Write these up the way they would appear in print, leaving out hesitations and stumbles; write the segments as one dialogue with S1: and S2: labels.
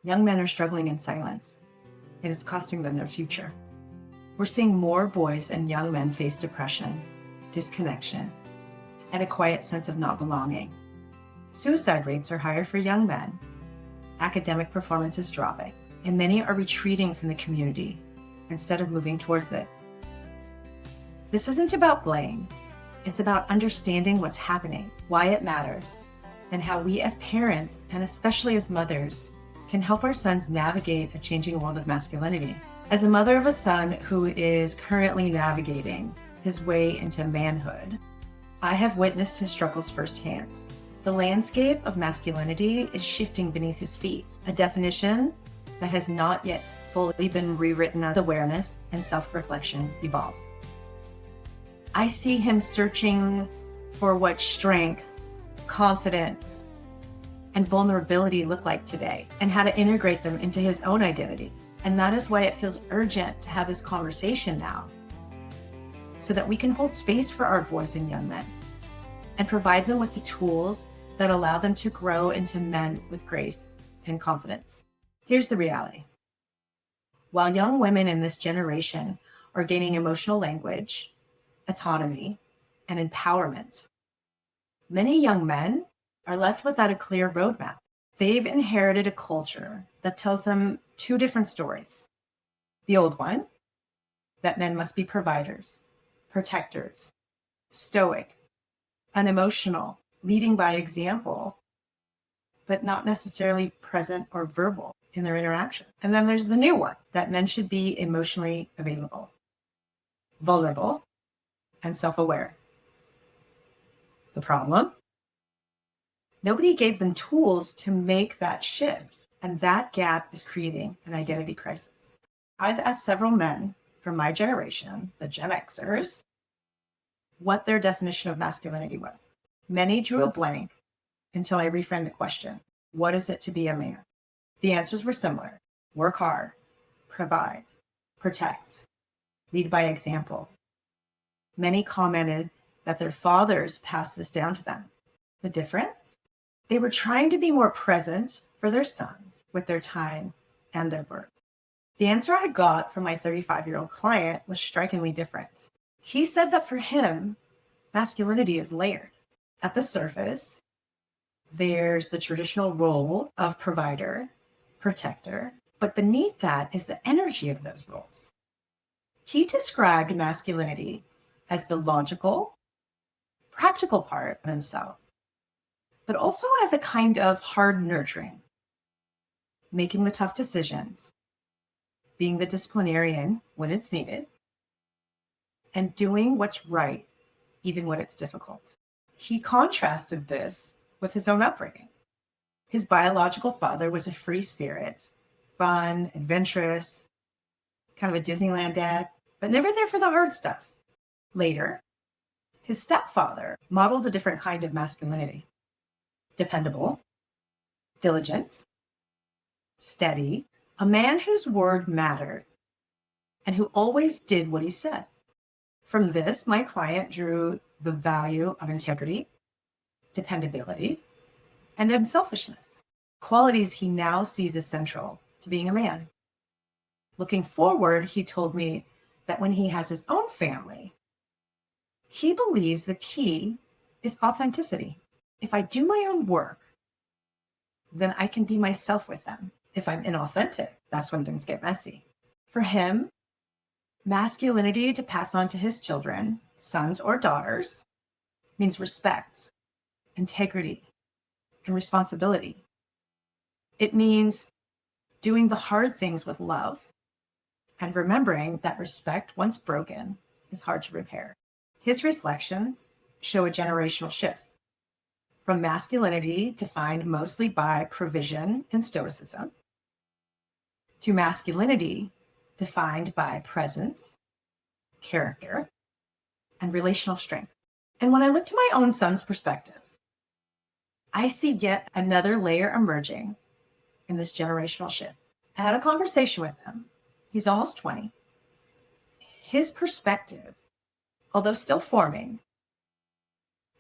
S1: young men are struggling in silence, and it's costing them their future. We're seeing more boys and young men face depression, disconnection, and a quiet sense of not belonging. Suicide rates are higher for young men. Academic performance is dropping, and many are retreating from the community instead of moving towards it. This isn't about blame. It's about understanding what's happening, why it matters, and how we as parents, and especially as mothers, can help our sons navigate a changing world of masculinity. As a mother of a son who is currently navigating his way into manhood, I have witnessed his struggles firsthand. The landscape of masculinity is shifting beneath his feet, a definition that has not yet fully been rewritten as awareness and self-reflection evolve. I see him searching for what strength, confidence, and vulnerability look like today, and how to integrate them into his own identity. And that is why it feels urgent to have this conversation now, so that we can hold space for our boys and young men and provide them with the tools that allow them to grow into men with grace and confidence. Here's the reality. While young women in this generation are gaining emotional language, autonomy, and empowerment, many young men are left without a clear roadmap. They've inherited a culture that tells them two different stories. The old one, that men must be providers, protectors, stoic, unemotional, leading by example, but not necessarily present or verbal in their interaction. And then there's the new one, that men should be emotionally available, vulnerable, and self-aware. The problem? Nobody gave them tools to make that shift, and that gap is creating an identity crisis. I've asked several men from my generation, the Gen Xers, what their definition of masculinity was. Many drew a blank until I reframed the question, what is it to be a man? The answers were similar: work hard, provide, protect, lead by example. Many commented that their fathers passed this down to them. The difference? They were trying to be more present for their sons with their time and their work. The answer I got from my 35-year-old client was strikingly different. He said that for him, masculinity is layered. At the surface, there's the traditional role of provider, protector, but beneath that is the energy of those roles. He described masculinity as the logical, practical part of himself, but also as a kind of hard nurturing, making the tough decisions, being the disciplinarian when it's needed, and doing what's right, even when it's difficult. He contrasted this with his own upbringing. His biological father was a free spirit, fun, adventurous, kind of a Disneyland dad, but never there for the hard stuff. Later, his stepfather modeled a different kind of masculinity. Dependable, diligent, steady, a man whose word mattered, and who always did what he said. From this, my client drew the value of integrity, dependability, and unselfishness, qualities he now sees as central to being a man. Looking forward, he told me that when he has his own family, he believes the key is authenticity. If I do my own work, then I can be myself with them. If I'm inauthentic, that's when things get messy. For him, masculinity to pass on to his children, sons or daughters, means respect, integrity, and responsibility. It means doing the hard things with love and remembering that respect, once broken, is hard to repair. His reflections show a generational shift from masculinity defined mostly by provision and stoicism to masculinity defined by presence, character, and relational strength. And when I look to my own son's perspective, I see yet another layer emerging in this generational shift. I had a conversation with him. He's almost 20. His perspective, although still forming,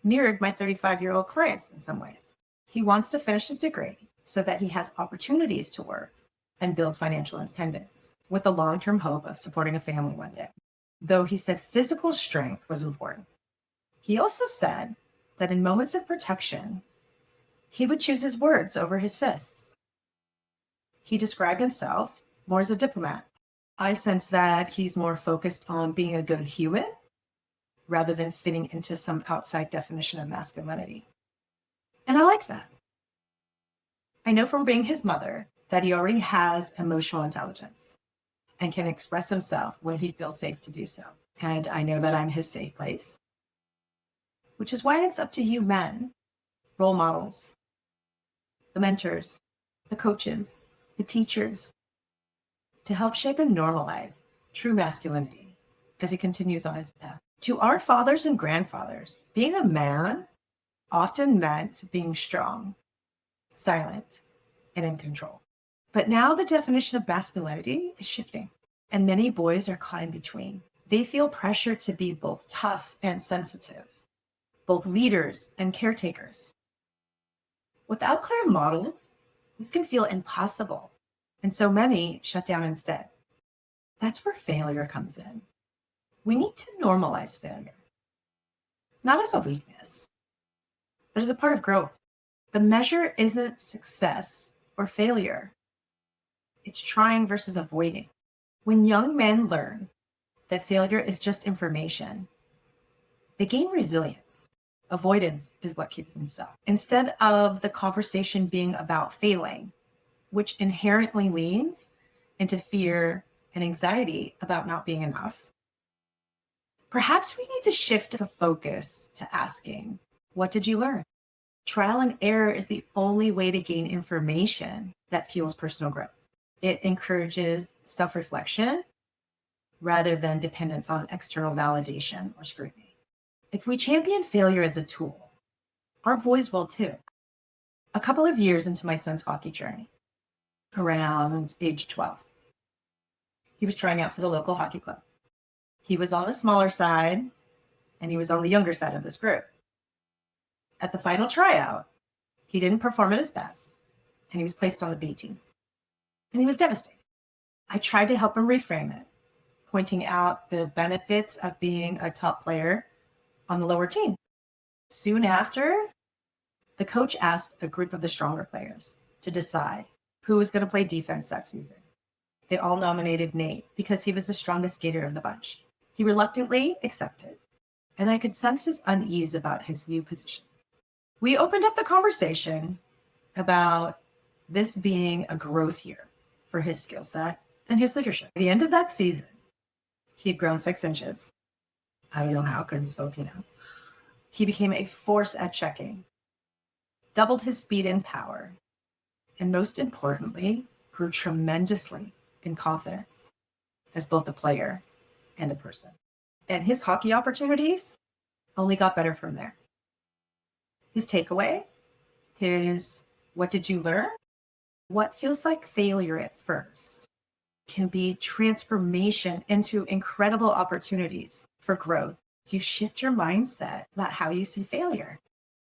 S1: mirrored my 35-year-old client's in some ways. He wants to finish his degree, so that he has opportunities to work and build financial independence with the long-term hope of supporting a family one day. Though he said physical strength was important, he also said that in moments of protection, he would choose his words over his fists. He described himself more as a diplomat. I sense that he's more focused on being a good human rather than fitting into some outside definition of masculinity. And I like that. I know from being his mother that he already has emotional intelligence and can express himself when he feels safe to do so. And I know that I'm his safe place, which is why it's up to you men, role models, the mentors, the coaches, the teachers, to help shape and normalize true masculinity as he continues on his path. To our fathers and grandfathers, being a man often meant being strong, silent, and in control. But now the definition of masculinity is shifting, and many boys are caught in between. They feel pressure to be both tough and sensitive, both leaders and caretakers. Without clear models, this can feel impossible, and so many shut down instead. That's where failure comes in. We need to normalize failure, not as a weakness, but as a part of growth. The measure isn't success or failure. It's trying versus avoiding. When young men learn that failure is just information, they gain resilience. Avoidance is what keeps them stuck. Instead of the conversation being about failing, which inherently leans into fear and anxiety about not being enough, perhaps we need to shift the focus to asking, what did you learn? Trial and error is the only way to gain information that fuels personal growth. It encourages self-reflection rather than dependence on external validation or scrutiny. If we champion failure as a tool, our boys will too. A couple of years into my son's hockey journey, around age 12, he was trying out for the local hockey club. He was on the smaller side, and he was on the younger side of this group. At the final tryout, he didn't perform at his best, and he was placed on the B team. And he was devastated. I tried to help him reframe it, pointing out the benefits of being a top player on the lower team. Soon after, the coach asked a group of the stronger players to decide who was going to play defense that season. They all nominated Nate because he was the strongest skater of the bunch. He reluctantly accepted, and I could sense his unease about his new position. We opened up the conversation about this being a growth year for his skill set and his leadership. At the end of that season, he had grown 6 inches. I don't know how, because he's Filipino. He became a force at checking, doubled his speed and power, and most importantly, grew tremendously in confidence as both a player and a person. And his hockey opportunities only got better from there. His takeaway, his what did you learn? What feels like failure at first can be transformation into incredible opportunities for growth if you shift your mindset about how you see failure.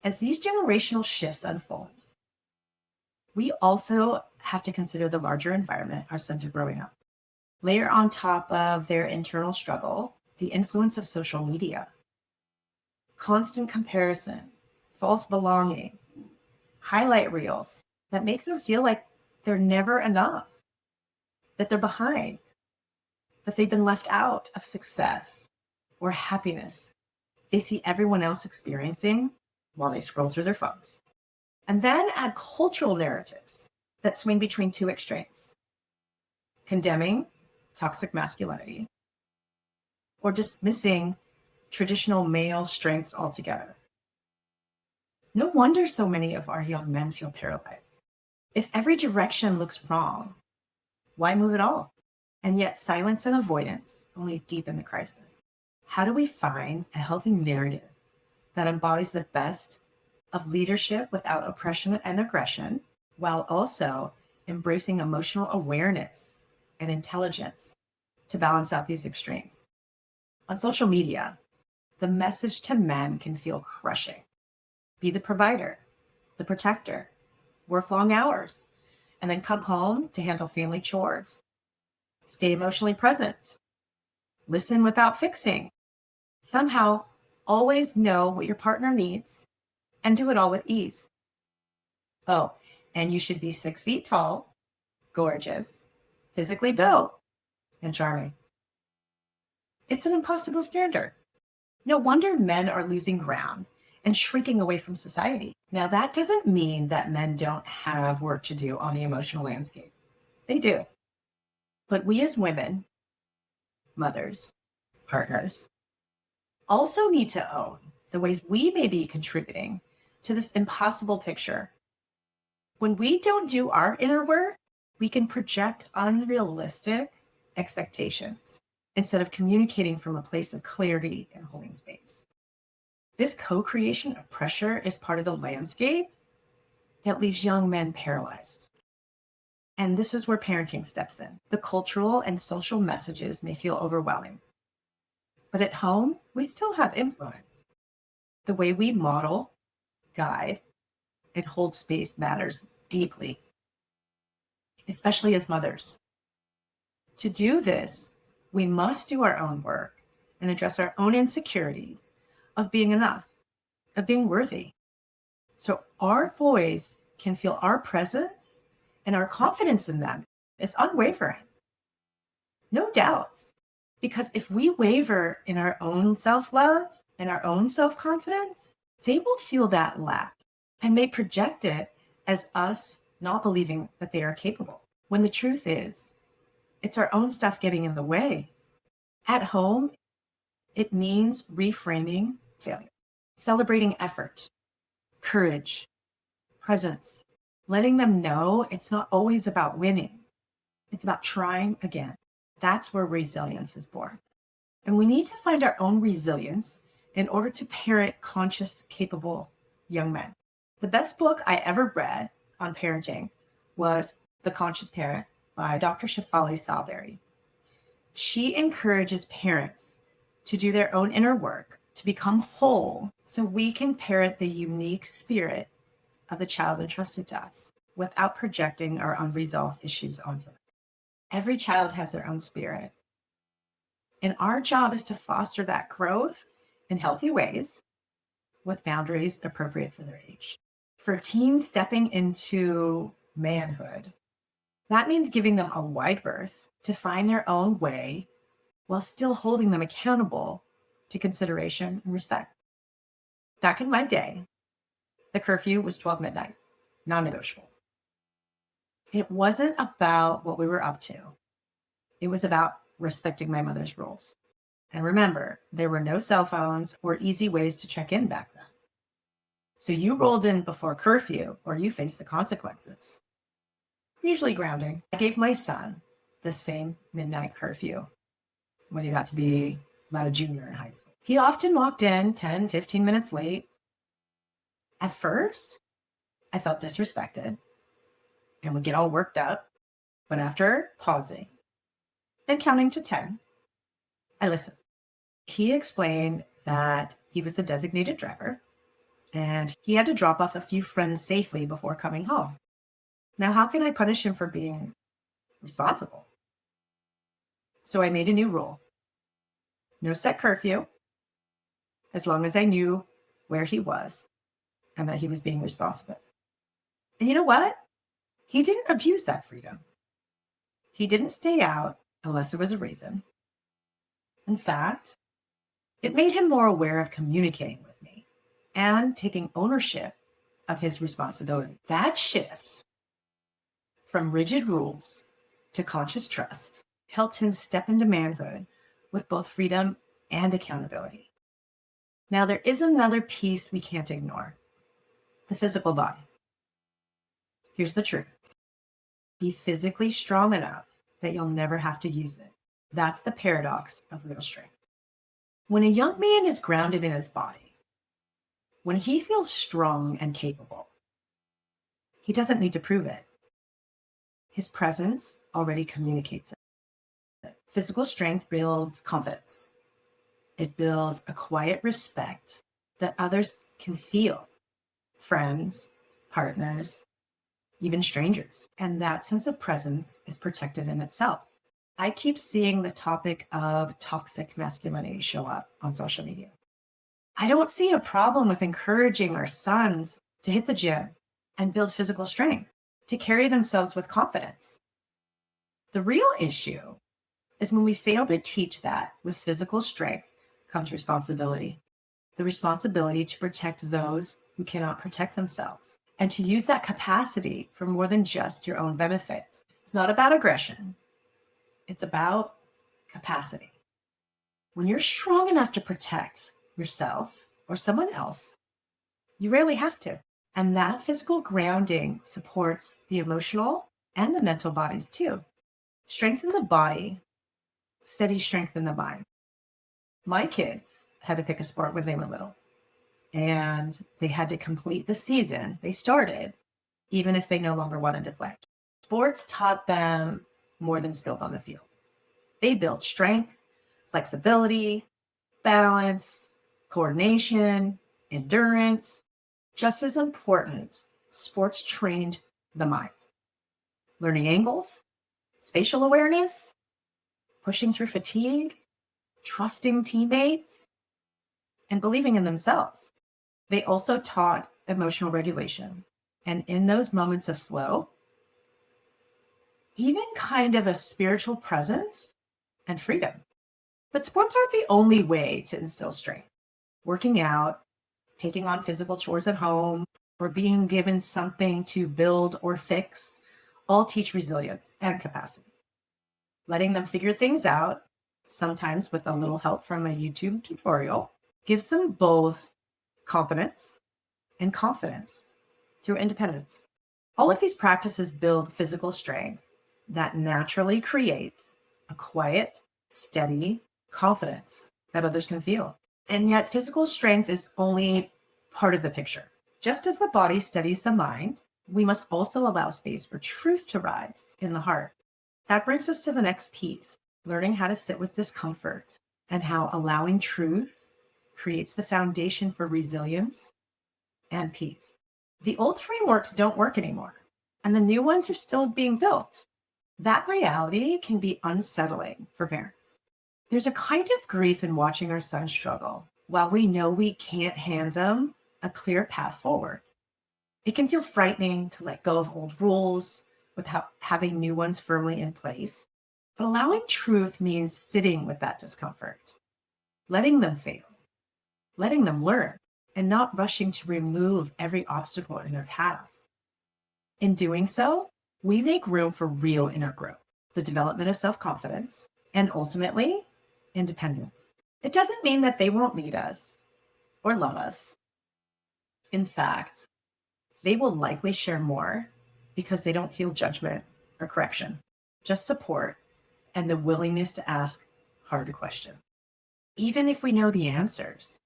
S1: As these generational shifts unfold, we also have to consider the larger environment our sons are growing up. Layer on top of their internal struggle, the influence of social media, constant comparison, false belonging, highlight reels that make them feel like they're never enough, that they're behind, that they've been left out of success or happiness they see everyone else experiencing while they scroll through their phones. And then add cultural narratives that swing between two extremes, condemning toxic masculinity or dismissing traditional male strengths altogether. No wonder so many of our young men feel paralyzed. If every direction looks wrong, why move at all? And yet silence and avoidance only deepen the crisis. How do we find a healthy narrative that embodies the best of leadership without oppression and aggression, while also embracing emotional awareness and intelligence to balance out these extremes? On social media, the message to men can feel crushing. Be the provider, the protector, work long hours, and then come home to handle family chores. Stay emotionally present. Listen without fixing. Somehow, always know what your partner needs and do it all with ease. Oh, and you should be 6 feet tall, gorgeous, physically built, and charming. It's an impossible standard. No wonder men are losing ground and shrinking away from society. Now, that doesn't mean that men don't have work to do on the emotional landscape. They do. But we as women, mothers, partners, also need to own the ways we may be contributing to this impossible picture. When we don't do our inner work, we can project unrealistic expectations instead of communicating from a place of clarity and holding space. This co-creation of pressure is part of the landscape that leaves young men paralyzed. And this is where parenting steps in. The cultural and social messages may feel overwhelming, but at home, we still have influence. The way we model, guide, and hold space matters deeply, especially as mothers. To do this, we must do our own work and address our own insecurities of being enough, of being worthy. So our boys can feel our presence and our confidence in them is unwavering. No doubts. Because if we waver in our own self-love and our own self-confidence, they will feel that lack and may project it as us not believing that they are capable. When the truth is, it's our own stuff getting in the way. At home, it means reframing failure, celebrating effort, courage, presence, letting them know it's not always about winning. It's about trying again. That's where resilience is born. And we need to find our own resilience in order to parent conscious, capable young men. The best book I ever read on parenting was The Conscious Parent by Dr. Shefali Salisbury. She encourages parents to do their own inner work, to become whole, so we can parent the unique spirit of the child entrusted to us without projecting our unresolved issues onto them. Every child has their own spirit. And our job is to foster that growth in healthy ways with boundaries appropriate for their age. For teens stepping into manhood, that means giving them a wide berth to find their own way while still holding them accountable to consideration and respect. Back in my day, the curfew was 12 midnight, non-negotiable. It wasn't about what we were up to. It was about respecting my mother's rules. And remember, there were no cell phones or easy ways to check in back then. So you rolled in before curfew or you faced the consequences. Usually grounding. I gave my son the same midnight curfew when he got to be about a junior in high school. He often walked in 10, 15 minutes late. At first, I felt disrespected and would get all worked up. But after pausing and counting to 10, I listened. He explained that he was a designated driver and he had to drop off a few friends safely before coming home. Now, how can I punish him for being responsible? So I made a new rule. No set curfew, as long as I knew where he was and that he was being responsible. And you know what? He didn't abuse that freedom. He didn't stay out unless there was a reason. In fact, it made him more aware of communicating with me and taking ownership of his responsibility. That shift from rigid rules to conscious trust helped him step into manhood with both freedom and accountability. Now, there is another piece we can't ignore: the physical body. Here's the truth. Be physically strong enough that you'll never have to use it. That's the paradox of real strength. When a young man is grounded in his body, when he feels strong and capable, he doesn't need to prove it. His presence already communicates it. Physical strength builds confidence. It builds a quiet respect that others can feel. Friends, partners, even strangers. And that sense of presence is protective in itself. I keep seeing the topic of toxic masculinity show up on social media. I don't see a problem with encouraging our sons to hit the gym and build physical strength, to carry themselves with confidence. The real issue is when we fail to teach that with physical strength comes responsibility. The responsibility to protect those who cannot protect themselves and to use that capacity for more than just your own benefit. It's not about aggression. It's about capacity. When you're strong enough to protect yourself or someone else, you rarely have to. And that physical grounding supports the emotional and the mental bodies too. Strength in the body, steady strength in the mind. My kids had to pick a sport when they were little, and they had to complete the season they started, even if they no longer wanted to play. Sports taught them more than skills on the field. They built strength, flexibility, balance, coordination, endurance. Just as important, sports trained the mind. Learning angles, spatial awareness, pushing through fatigue, trusting teammates, and believing in themselves. They also taught emotional regulation. And in those moments of flow, even kind of a spiritual presence and freedom. But sports aren't the only way to instill strength. Working out, taking on physical chores at home, or being given something to build or fix all teach resilience and capacity. Letting them figure things out, sometimes with a little help from a YouTube tutorial, gives them both competence and confidence through independence. All of these practices build physical strength that naturally creates a quiet, steady confidence that others can feel. And yet physical strength is only part of the picture. Just as the body steadies the mind, we must also allow space for truth to rise in the heart. That brings us to the next piece, learning how to sit with discomfort and how allowing truth creates the foundation for resilience and peace. The old frameworks don't work anymore, and the new ones are still being built. That reality can be unsettling for parents. There's a kind of grief in watching our sons struggle while we know we can't hand them a clear path forward. It can feel frightening to let go of old rules without having new ones firmly in place. But allowing truth means sitting with that discomfort, letting them fail, letting them learn, and not rushing to remove every obstacle in their path. In doing so, we make room for real inner growth, the development of self-confidence, and ultimately, independence. It doesn't mean that they won't need us or love us. In fact, they will likely share more because they don't feel judgment or correction, just support and the willingness to ask hard questions. Even if we know the answers,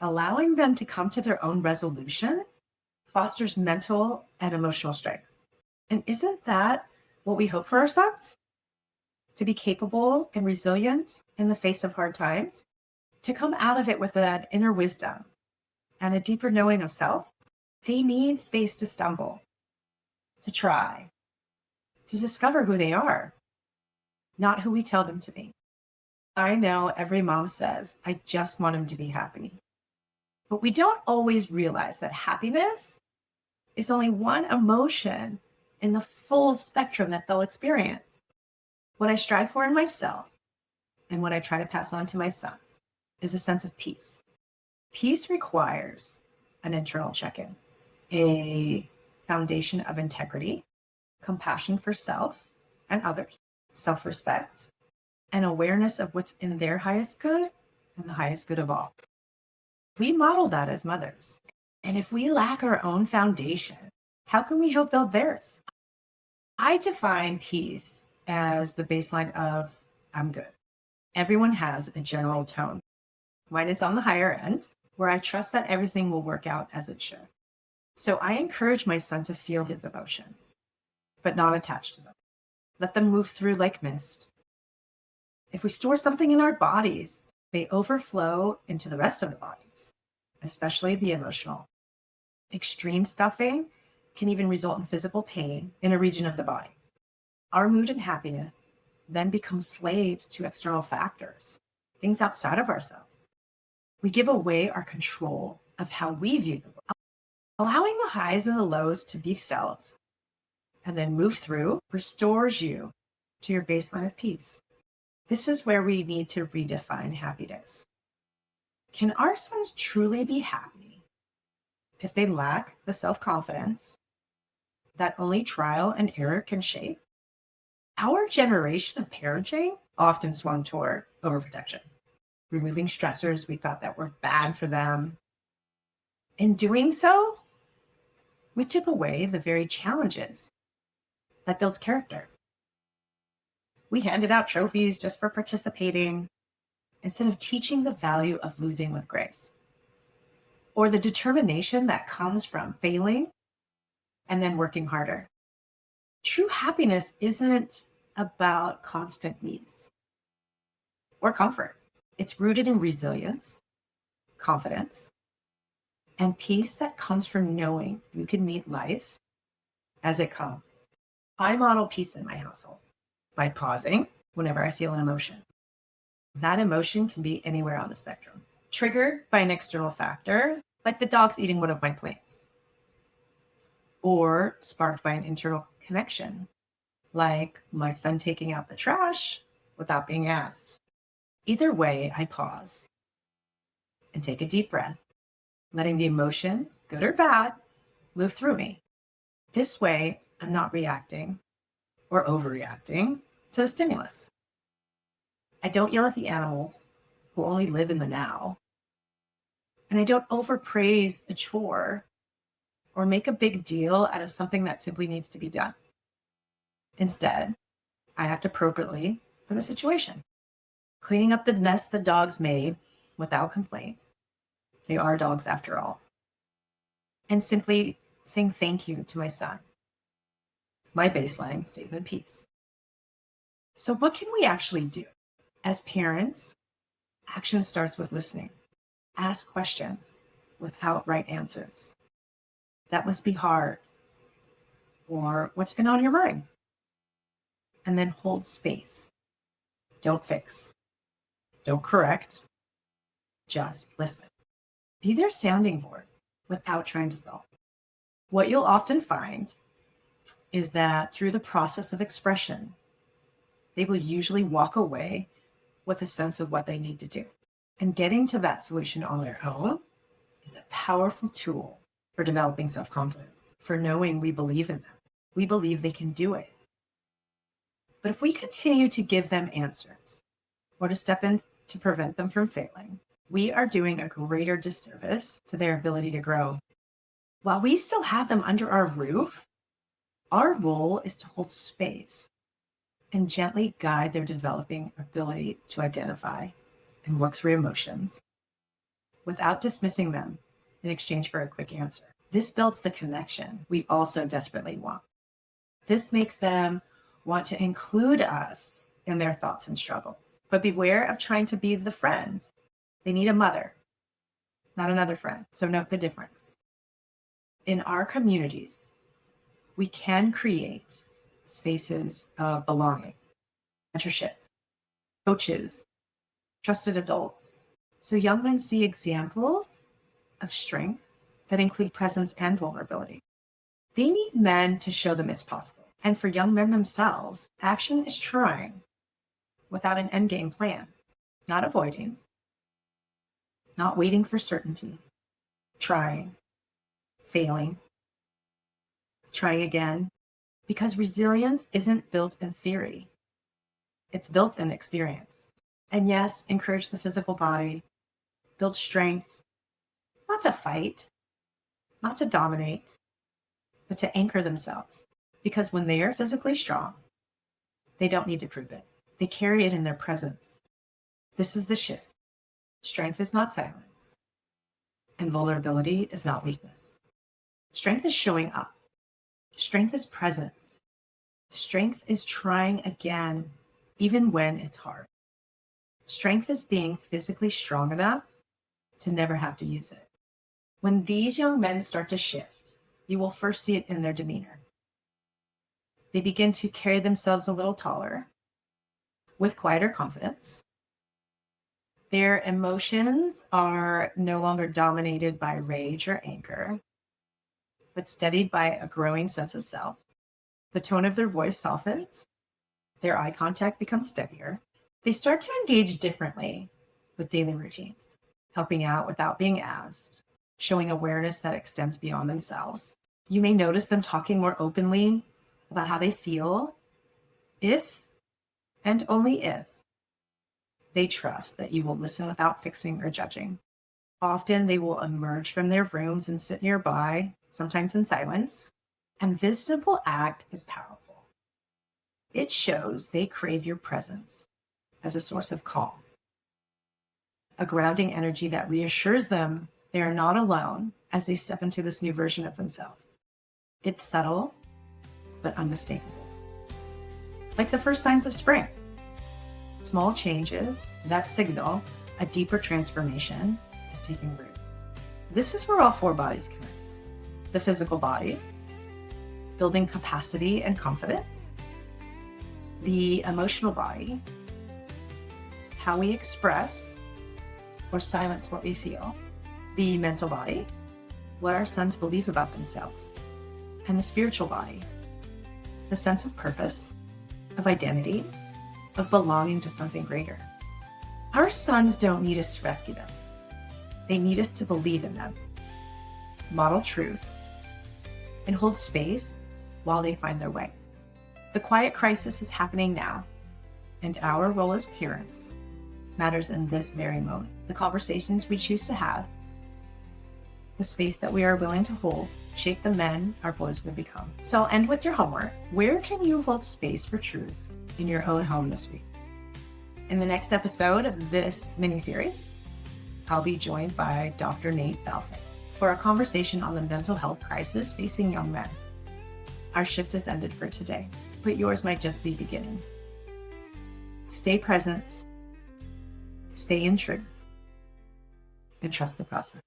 S1: allowing them to come to their own resolution fosters mental and emotional strength. And isn't that what we hope for our sons? To be capable and resilient in the face of hard times, to come out of it with that inner wisdom and a deeper knowing of self. They need space to stumble, to try, to discover who they are, not who we tell them to be. I know every mom says, I just want them to be happy. But we don't always realize that happiness is only one emotion in the full spectrum that they'll experience. What I strive for in myself and what I try to pass on to my son is a sense of peace. Peace requires an internal check-in, a foundation of integrity, compassion for self and others, self-respect, and awareness of what's in their highest good and the highest good of all. We model that as mothers. And if we lack our own foundation, how can we help build theirs? I define peace as the baseline of I'm good. Everyone has a general tone. Mine is on the higher end, where I trust that everything will work out as it should. So I encourage my son to feel his emotions, but not attach to them. Let them move through like mist. If we store something in our bodies, they overflow into the rest of the bodies, especially the emotional. Extreme stuffing can even result in physical pain in a region of the body. Our mood and happiness then become slaves to external factors, things outside of ourselves. We give away our control of how we view the world. Allowing the highs and the lows to be felt and then move through restores you to your baseline of peace. This is where we need to redefine happiness. Can our sons truly be happy if they lack the self-confidence that only trial and error can shape? Our generation of parenting often swung toward overprotection, removing stressors we thought that were bad for them. In doing so, we took away the very challenges that builds character. We handed out trophies just for participating instead of teaching the value of losing with grace, or the determination that comes from failing and then working harder. True happiness isn't about constant ease or comfort. It's rooted in resilience, confidence, and peace that comes from knowing you can meet life as it comes. I model peace in my household by pausing whenever I feel an emotion. That emotion can be anywhere on the spectrum, triggered by an external factor, like the dog's eating one of my plants, or sparked by an internal connection, like my son taking out the trash without being asked. Either way, I pause and take a deep breath, letting the emotion, good or bad, move through me. This way, I'm not reacting or overreacting to the stimulus. I don't yell at the animals who only live in the now. And I don't overpraise a chore or make a big deal out of something that simply needs to be done. Instead, I act appropriately for the situation, cleaning up the mess the dogs made without complaint. They are dogs after all. And simply saying thank you to my son. My baseline stays in peace. So what can we actually do? As parents, action starts with listening. Ask questions without right answers. That must be hard. Or what's been on your mind? And then hold space. Don't fix. Don't correct. Just listen. Be their sounding board without trying to solve. What you'll often find is that through the process of expression, they will usually walk away with a sense of what they need to do. And getting to that solution on their own is a powerful tool for developing self-confidence, for knowing we believe in them. We believe they can do it. But if we continue to give them answers or to step in to prevent them from failing, we are doing a greater disservice to their ability to grow. While we still have them under our roof, our role is to hold space and gently guide their developing ability to identify and work through emotions without dismissing them in exchange for a quick answer. This builds the connection we also desperately want. This makes them want to include us in their thoughts and struggles. But beware of trying to be the friend. They need a mother, not another friend. So note the difference. In our communities, we can create spaces of belonging, mentorship, coaches, trusted adults. So young men see examples of strength that include presence and vulnerability. They need men to show them it's possible. And for young men themselves, action is trying without an endgame plan, not avoiding, not waiting for certainty, trying, failing, trying again, because resilience isn't built in theory. It's built in experience. And yes, encourage the physical body, build strength, not to fight, not to dominate, but to anchor themselves. Because when they are physically strong, they don't need to prove it. They carry it in their presence. This is the shift. Strength is not silence, and vulnerability is not weakness. Strength is showing up. Strength is presence. Strength is trying again, even when it's hard. Strength is being physically strong enough to never have to use it. When these young men start to shift You will first see it in their demeanor. They begin to carry themselves a little taller, with quieter confidence. Their emotions are no longer dominated by rage or anger, but steadied by a growing sense of self. The tone of their voice softens. Their eye contact becomes steadier. They start to engage differently with daily routines, helping out without being asked, showing awareness that extends beyond themselves. You may notice them talking more openly about how they feel if and only if they trust that you will listen without fixing or judging. Often they will emerge from their rooms and sit nearby, sometimes in silence. And this simple act is powerful. It shows they crave your presence as a source of calm, a grounding energy that reassures them they are not alone as they step into this new version of themselves. It's subtle, but unmistakable. Like the first signs of spring. Small changes that signal a deeper transformation is taking root. This is where all four bodies connect. The physical body, building capacity and confidence. The emotional body, how we express or silence what we feel. The mental body, what our sons believe about themselves. And the spiritual body, the sense of purpose, of identity, of belonging to something greater. Our sons don't need us to rescue them. They need us to believe in them, model truth, and hold space while they find their way. The quiet crisis is happening now, and our role as parents matters in this very moment. The conversations we choose to have, the space that we are willing to hold, shape the men our boys will become. So I'll end with your homework. Where can you hold space for truth in your own home this week? In the next episode of this mini-series, I'll be joined by Dr. Nate Balfe for a conversation on the mental health crisis facing young men. Our shift has ended for today, but yours might just be beginning. Stay present, stay in truth, and trust the process.